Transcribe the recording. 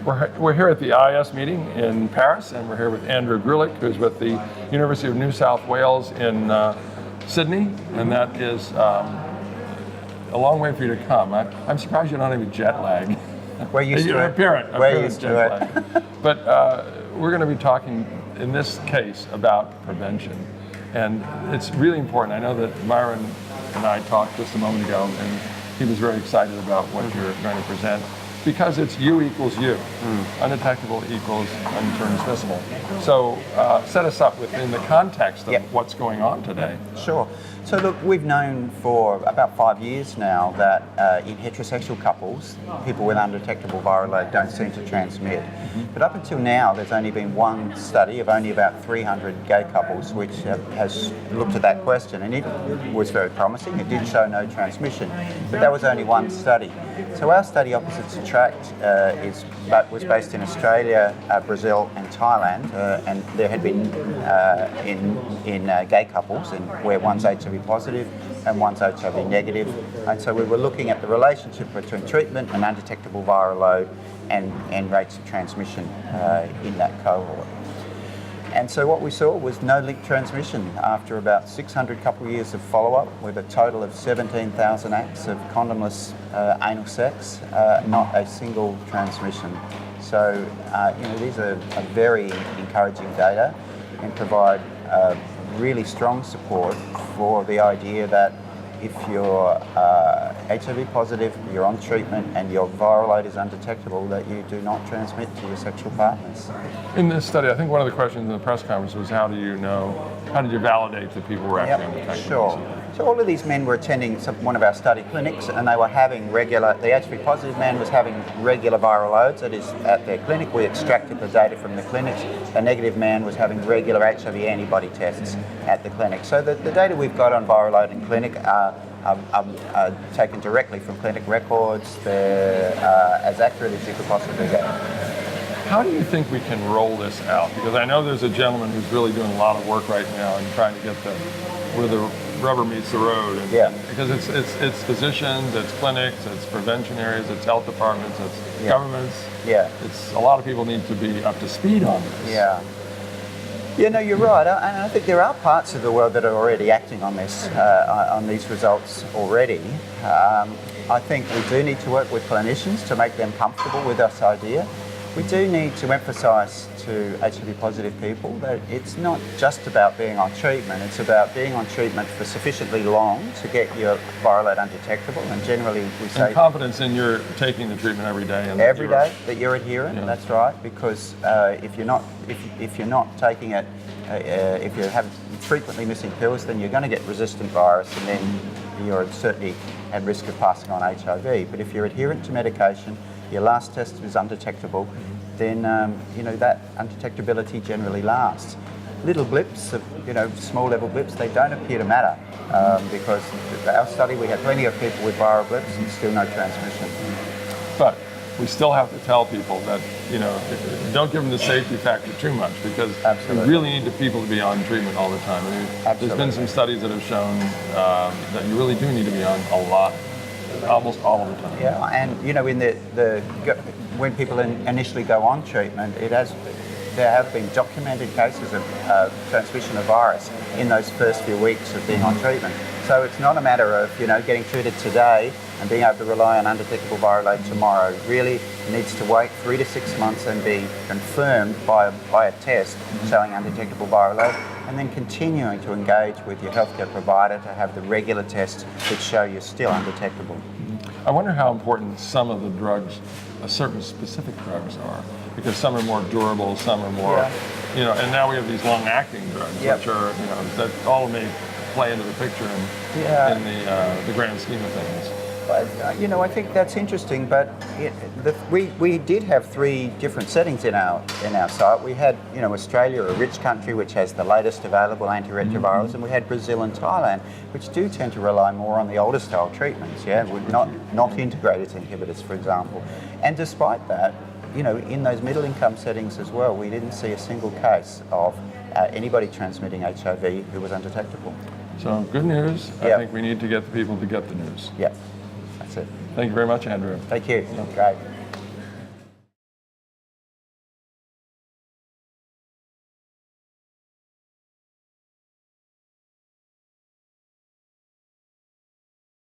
We're here at the IAS meeting in Paris, and we're here with Andrew Grulich, who's with the University of New South Wales in Sydney, and that is a long way for you to come. I'm surprised you don't have any jet lag. We're used to it. We're used to it. But we're going to be talking, in this case, about prevention. And it's really important. I know that Myron and I talked just a moment ago, and he was very excited about what you're going to present, because it's U equals U. Undetectable equals untransmissible. So set us up within the context of what's going on today. Sure. So look, we've known for about 5 years now that in heterosexual couples, people with undetectable viral load don't seem to transmit. But up until now, there's only been one study of only about 300 gay couples which has looked at that question, and it was very promising. It did show no transmission, but that was only one study. So our study, Opposites Attract, was based in Australia, Brazil and Thailand, and there had been in gay couples where one's HIV positive and one's HIV negative, and so we were looking at the relationship between treatment and undetectable viral load and rates of transmission in that cohort. And so what we saw was no link transmission after about 600 couple years of follow-up, with a total of 17,000 acts of condomless anal sex, not a single transmission. So these are very encouraging data and provide really strong support for the idea that if you're HIV positive, you're on treatment, and your viral load is undetectable, that you do not transmit to your sexual partners. In this study, I think one of the questions in the press conference was, how did you validate that people were actually undetectable? Sure. So all of these men were attending one of our study clinics, and they were having the HIV positive man was having regular viral loads, that is, at their clinic. We extracted the data from the clinics. The negative man was having regular HIV antibody tests at the clinic. So the data we've got on viral load in clinic are taken directly from clinic records. They're as accurate as you could possibly get. How do you think we can roll this out? Because I know there's a gentleman who's really doing a lot of work right now and trying to get where the rubber meets the road. And, because it's physicians, it's clinics, it's prevention areas, it's health departments, it's governments. It's a lot of people need to be up to speed on this. Yeah, no, you're right, and I think there are parts of the world that are already acting on this, on these results already. I think we do need to work with clinicians to make them comfortable with this idea. We do need to emphasise to HIV positive people that it's not just about being on treatment, it's about being on treatment for sufficiently long to get your viral load undetectable, and generally we say... And confidence in your taking the treatment every day. And every day that you're adherent, that's right, because if you're not taking it, if you have frequently missing pills, then you're going to get resistant virus, and then you're certainly at risk of passing on HIV. But if you're adherent to medication, your last test is undetectable, then that undetectability generally lasts. Little blips, small level blips, they don't appear to matter, because our study, we had plenty of people with viral blips and still no transmission. But we still have to tell people that, don't give them the safety factor too much, because we really need the people to be on treatment all the time. There's been some studies that have shown that you really do need to be on a lot, almost all of the time. Yeah, and in when people initially go on treatment, there have been documented cases of transmission of virus in those first few weeks of being on treatment. So it's not a matter of getting treated today and being able to rely on undetectable viral load tomorrow. Really needs to wait 3 to 6 months and be confirmed by a test showing undetectable viral load, and then continuing to engage with your healthcare provider to have the regular tests that show you're still undetectable. I wonder how important some of the drugs, certain specific drugs, are, because some are more durable, some are more, and now we have these long-acting drugs, which are, that all may play into the picture in the grand scheme of things. I think that's interesting, but we did have 3 different settings in our site. We had, Australia, a rich country which has the latest available antiretrovirals, and we had Brazil and Thailand, which do tend to rely more on the older style treatments, with not integrated inhibitors, for example. And despite that, in those middle income settings as well, we didn't see a single case of anybody transmitting HIV who was undetectable. So good news. I think we need to get the people to get the news. Yeah, that's it. Thank you very much, Andrew. Thank you. Great.